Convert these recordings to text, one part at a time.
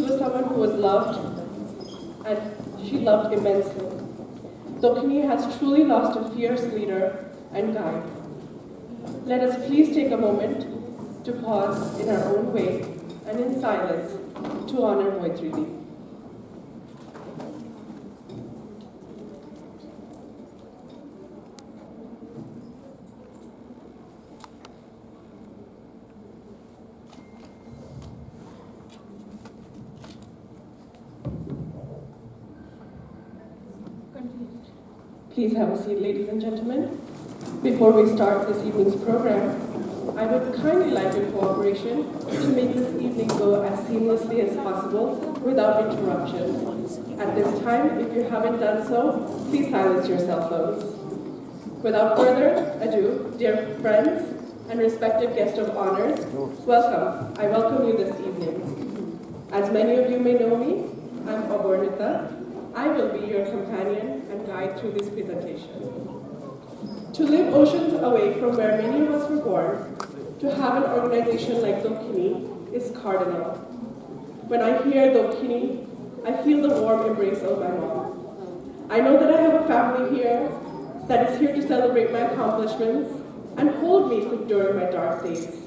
she was someone who was loved, and she loved immensely. Dokini has truly lost a fierce leader and guide. Let us please take a moment to pause in our own way and in silence to honor Moitridi. Please have a seat, ladies and gentlemen. Before we start this evening's program, I would kindly like your cooperation to make this evening go as seamlessly as possible without interruptions. At this time, if you haven't done so, please silence your cell phones. Without further ado, dear friends and respected guests of honor, welcome. I welcome you this evening. As many of you may know me, I'm Abornita. I will be your companion and guide through this presentation. To live oceans away from where many of us were born, to have an organization like Dokini is cardinal. When I hear Dokini, I feel the warm embrace of my mom. I know that I have a family here that is here to celebrate my accomplishments and hold me during my dark days.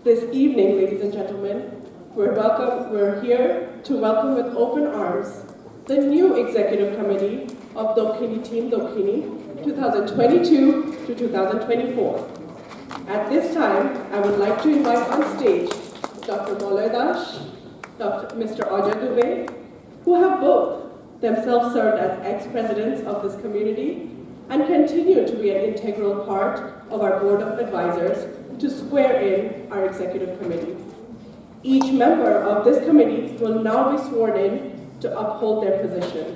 This evening, ladies and gentlemen, we're here to welcome with open arms the new executive committee of Dokini Team Dokini 2022 to 2024. At this time, I would like to invite on stage Dr. Molay Dash, Mr. Ajay Dubey, who have both themselves served as ex-presidents of this community and continue to be an integral part of our board of advisors to square in our executive committee. Each member of this committee will now be sworn in to uphold their position.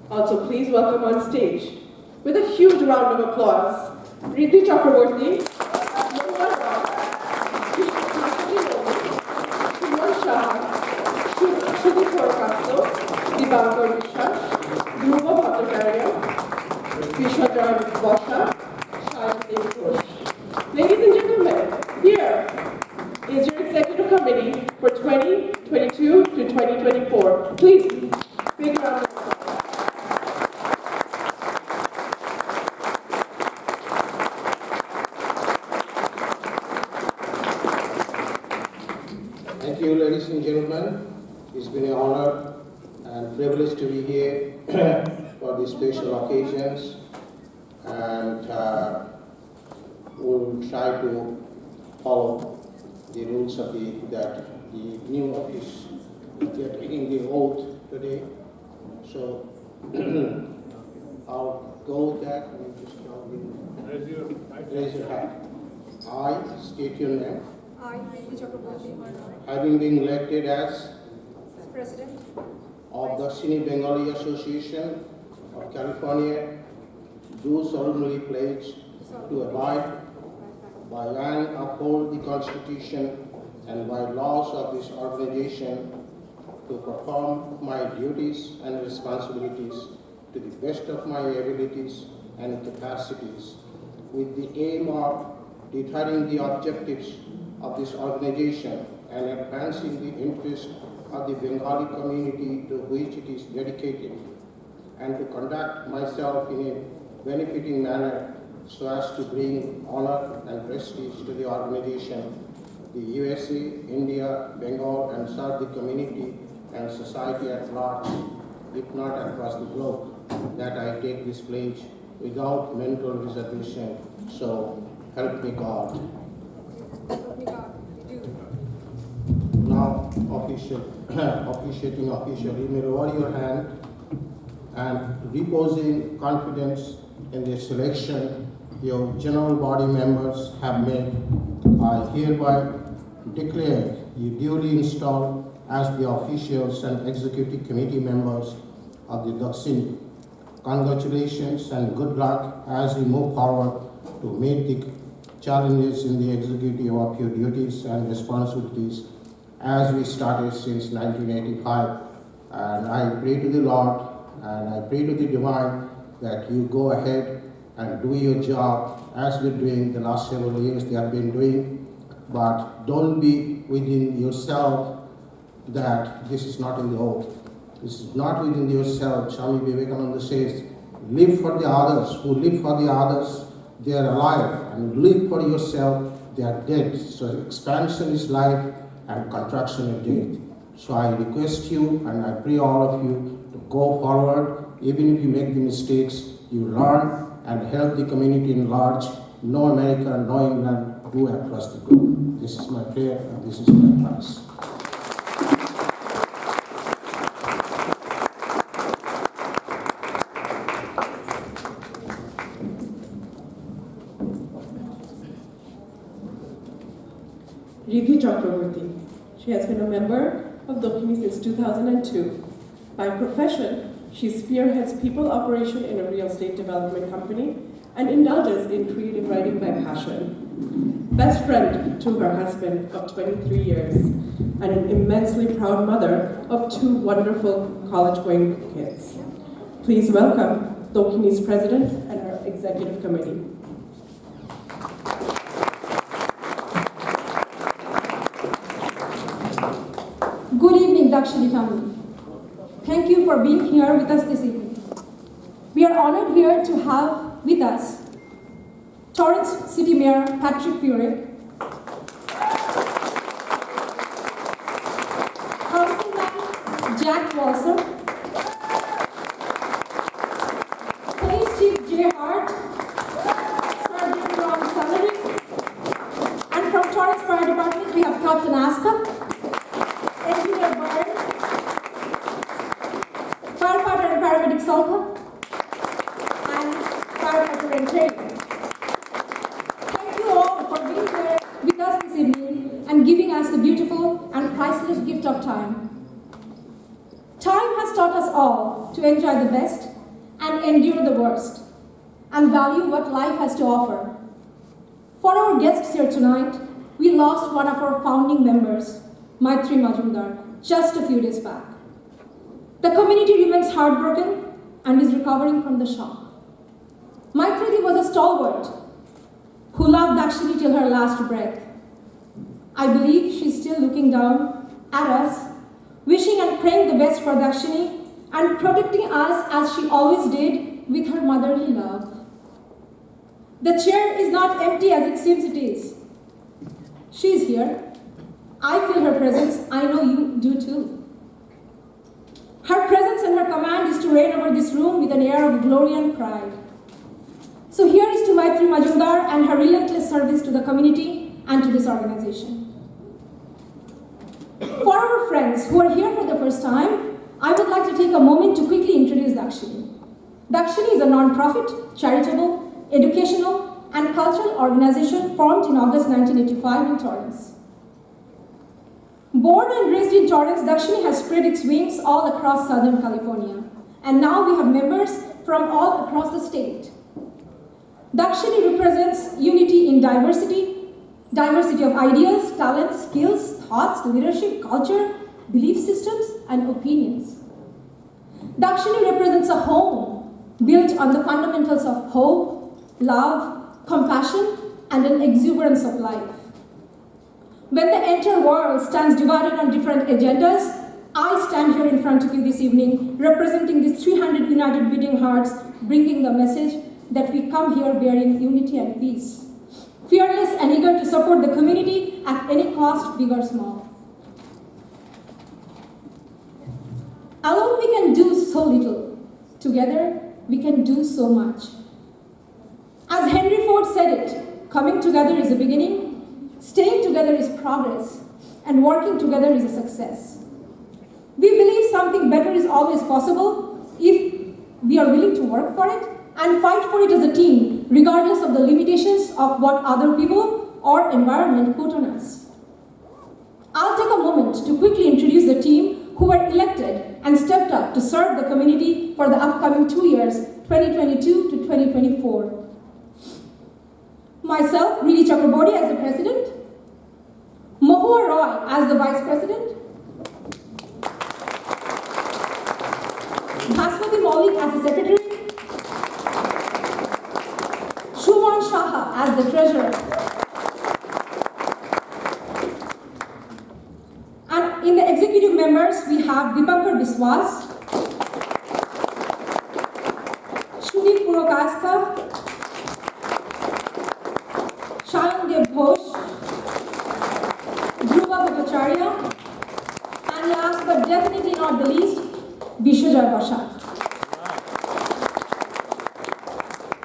Also, please welcome on stage, with a huge round of applause, Riddhi Chakraborty, Mohan Rao, Kumar Shah, Shruti Thorkasto, Dibankar Vishwas, Dhruva Bhattacharya, Vishwajoy Vasha, Shahid Ghosh. Ladies and gentlemen, here is your executive committee for 2022 to 2024. Please, big round of applause. Thank you, ladies and gentlemen. It's been an honor and privilege to be here for these special occasions, and we'll try to follow the rules of the new office. We are taking the oath today, so I'll go with that and just raise your hand. I state your name. I, Riddhi Chakraborty, Having been elected as President of the Cine Bengali Association of California, do solemnly pledge to abide by and uphold the Constitution and by laws of this organization, to perform my duties and responsibilities to the best of my abilities and capacities, with the aim of deterring the objectives of this organization and advancing the interest of the Bengali community to which it is dedicated, and to conduct myself in a benefiting manner so as to bring honor and prestige to the organization, the USA, India, Bengal, and serve the community and society at large, if not across the globe, that I take this pledge without mental reservation. So help me God. Now, officiating officially, may lower your hand and reposing confidence in the selection your general body members have made. I hereby declare you duly installed as the officials and executive committee members of the Dokini. Congratulations and good luck as we move forward to meet the challenges in the executive of your duties and responsibilities as we started since 1985. And I pray to the Lord and I pray to the Divine that you go ahead and do your job as we're doing the last several years they have been doing. But don't be within yourself that this is not in the oath. This is not within yourself. Swami Vivekananda says, live for the others. Who live for the others, they are alive. And live for yourself, they are dead. So expansion is life and contraction is death. So I request you and I pray all of you to go forward. Even if you make the mistakes, you learn and help the community in large. No America, no England, do across the globe. This is my prayer and this is my advice. Riddhi Chakraborty. She has been a member of Dakshini since 2002. By profession, she spearheads people operation in a real estate development company and indulges in creative writing by passion. Best friend to her husband of 23 years and an immensely proud mother of 2 wonderful college-going kids. Please welcome Dakshini's president and her executive committee. Good evening, Dakshini family. Thank you for being here with us this evening. We are honored here to have with us Torrance City Mayor Patrick Fiore, Councilman Jack Walser, Police Chief Jay Hart, Sergeant Ron Sullivan, and from Torrance Fire Department we have Captain Aska, Engineer Byrne, firefighter and paramedic Salka, and firefighter and trainer. Thank you all for being here with us this evening and giving us the beautiful and priceless gift of time. Time has taught us all to enjoy the best and endure the worst, and value what life has to offer. For our guests here tonight, we lost one of our founding members, Maitri Majumdar, just a few days back. The community remains heartbroken and is recovering from the shock. Maitri was a stalwart who loved Dakshini till her last breath. I believe she's still looking down at us, wishing and praying the best for Dakshini and protecting us as she always did with her motherly love. The chair is not empty as it seems it is. She is here. I feel her presence. I know you do too. Her presence and her command is to reign over this room with an air of glory and pride. So here is to Maitri Majumdar and her relentless service to the community and to this organization. For our friends who are here for the first time, I would like to take a moment to quickly introduce Dakshini. Dakshini is a non-profit, charitable, educational, and cultural organization formed in August 1985 in Torrance. Born and raised in Torrance, Dakshini has spread its wings all across Southern California. And now we have members from all across the state. Dakshini represents unity in diversity, diversity of ideas, talents, skills, thoughts, leadership, culture, belief systems, and opinions. Dakshini represents a home built on the fundamentals of hope, love, compassion, and an exuberance of life. When the entire world stands divided on different agendas, I stand here in front of you this evening representing these 300 united beating hearts, bringing the message that we come here bearing unity and peace, fearless and eager to support the community at any cost, big or small. Alone we can do so little. Together we can do so much. As Henry Ford said it, coming together is a beginning, staying together is progress, and working together is a success. We believe something better is always possible if we are willing to work for it and fight for it as a team, regardless of the limitations of what other people or environment put on us. I'll take a moment to quickly introduce the team who were elected and stepped up to serve the community for the upcoming 2 years, 2022 to 2024. Myself, Riddhi Chakraborty as the president, Mahua Roy as the vice president, Bhaswati Maulik as the secretary, Shuman Shaha as the treasurer, and in the executive have Dipankar Biswas, Shunit Purokastha, Shayandev Ghosh, Dhruva Bhattacharya, and last but definitely not the least, Bishojoy Bashak.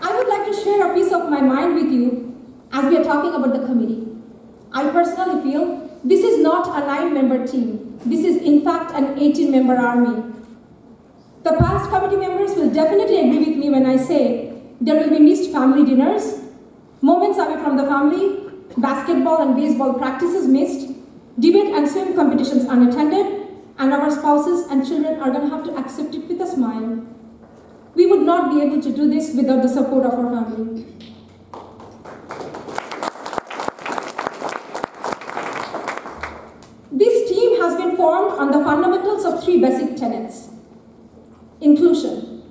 I would like to share a piece of my mind with you as we are talking about the committee. I personally feel this is not a 9-member team. This is in fact an 18-member army. The past committee members will definitely agree with me when I say there will be missed family dinners, moments away from the family, basketball and baseball practices missed, debate and swim competitions unattended, and our spouses and children are going to have to accept it with a smile. We would not be able to do this without the support of our family. This team has been formed on the fundamentals of 3 basic tenets. Inclusion.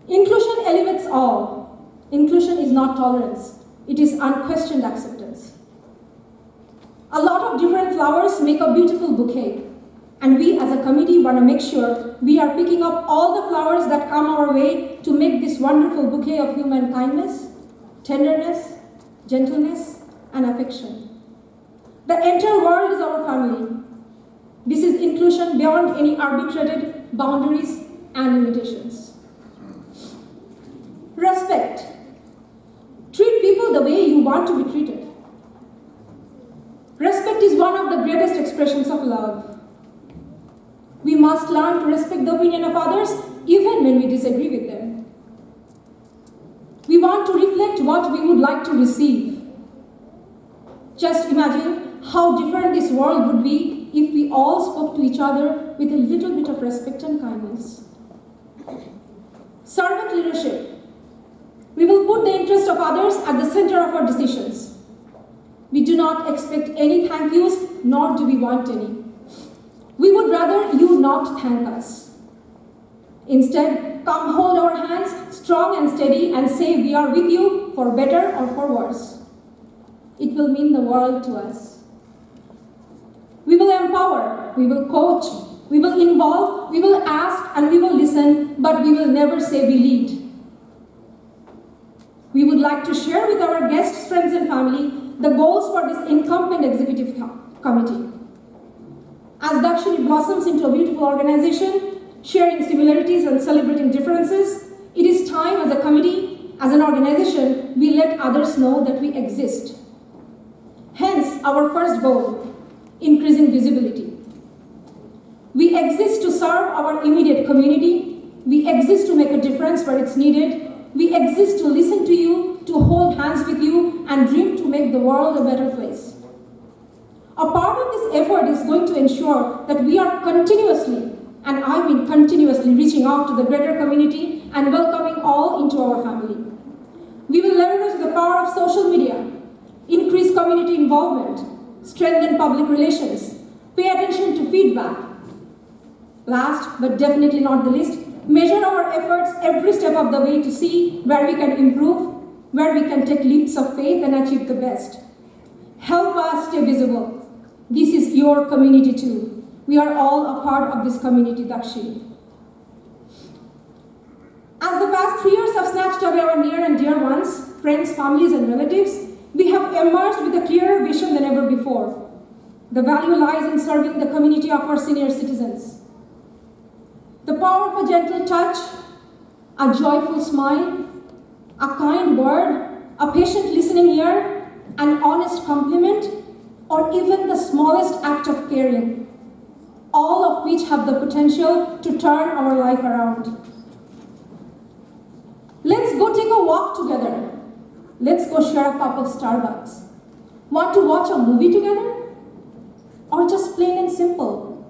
Inclusion elevates all. Inclusion is not tolerance. It is unquestioned acceptance. A lot of different flowers make a beautiful bouquet, and we as a committee want to make sure we are picking up all the flowers that come our way to make this wonderful bouquet of human kindness, tenderness, gentleness, and affection. The entire world is our family. This is inclusion beyond any arbitrated boundaries and limitations. Respect. Treat people the way you want to be treated. Respect is one of the greatest expressions of love. We must learn to respect the opinion of others even when we disagree with them. We want to reflect what we would like to receive. Just imagine how different this world would be if we all spoke to each other with a little bit of respect and kindness. Servant leadership. We will put the interest of others at the center of our decisions. We do not expect any thank yous, nor do we want any. We would rather you not thank us. Instead, come hold our hands strong and steady and say we are with you for better or for worse. It will mean the world to us. We will empower, we will coach, we will involve, we will ask, and we will listen, but we will never say we lead. We would like to share with our guests, friends, and family the goals for this incumbent executive committee. As Dakshini blossoms into a beautiful organization, sharing similarities and celebrating differences, it is time as a committee, as an organization, we let others know that we exist. Hence, our first goal, increasing visibility. We exist to serve our immediate community. We exist to make a difference where it's needed. We exist to listen to you, to hold hands with you, and dream to make the world a better place. A part of this effort is going to ensure that we are continuously, and I mean continuously, reaching out to the greater community and welcoming all into our family. We will leverage the power of social media, increase community involvement, strengthen public relations, pay attention to feedback. Last, but definitely not the least, measure our efforts every step of the way to see where we can improve, where we can take leaps of faith and achieve the best. Help us stay visible. This is your community too. We are all a part of this community, Dakshini. As the past 3 years have snatched away our near and dear ones, friends, families, and relatives, we have emerged with a clearer vision than ever before. The value lies in serving the community of our senior citizens. The power of a gentle touch, a joyful smile, a kind word, a patient listening ear, an honest compliment, or even the smallest act of caring, all of which have the potential to turn our life around. Let's go take a walk together. Let's go share a cup of Starbucks. Want to watch a movie together? Or just plain and simple?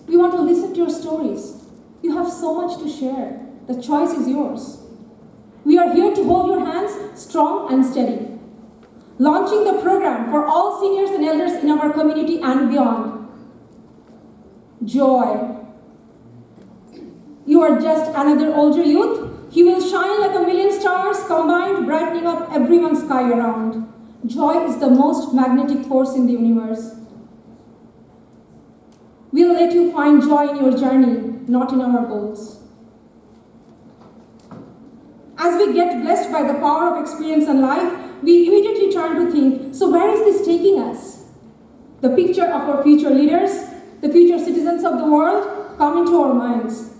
We want to listen to your stories. You have so much to share. The choice is yours. We are here to hold your hands strong and steady. Launching the program for all seniors and elders in our community and beyond. Joy. You are just another older youth. He will shine like a million stars combined, brightening up everyone's sky around. Joy is the most magnetic force in the universe. We'll let you find joy in your journey, not in our goals. As we get blessed by the power of experience and life, we immediately turn to think, so where is this taking us? The picture of our future leaders, the future citizens of the world, come into our minds.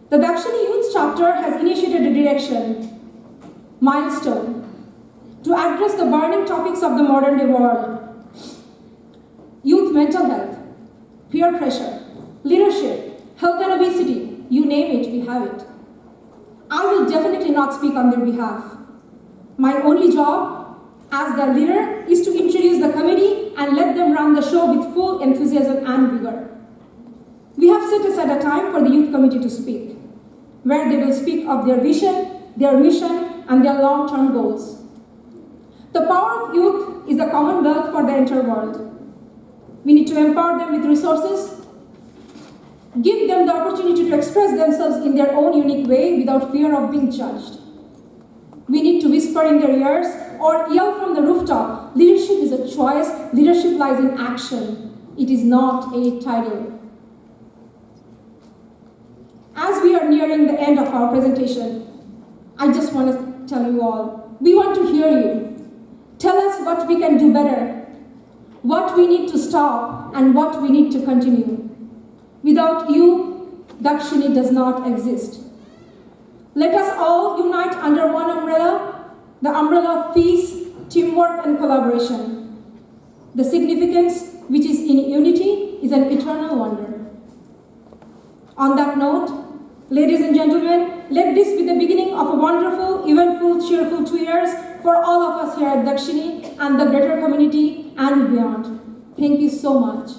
The Dakshini Youth Chapter has initiated a direction, milestone, to address the burning topics of the modern day world. Youth mental health, peer pressure, leadership, health and obesity, you name it, we have it. I will definitely not speak on their behalf. My only job as their leader is to introduce the committee and let them run the show with full enthusiasm and vigor. We have set aside a time for the youth committee to speak, where they will speak of their vision, their mission, and their long-term goals. The power of youth is the common wealth for the entire world. We need to empower them with resources, give them the opportunity to express themselves in their own unique way without fear of being judged. We need to whisper in their ears or yell from the rooftop, leadership is a choice, leadership lies in action. It is not a title. As we are nearing the end of our presentation, I just want to tell you all, we want to hear you. Tell us what we can do better, what we need to stop, and what we need to continue. Without you, Dakshini does not exist. Let us all unite under one umbrella, the umbrella of peace, teamwork, and collaboration. The significance which is in unity is an eternal wonder. On that note, ladies and gentlemen, let this be the beginning of a wonderful, eventful, cheerful 2 years for all of us here at Dakshini and the greater community and beyond. Thank you so much.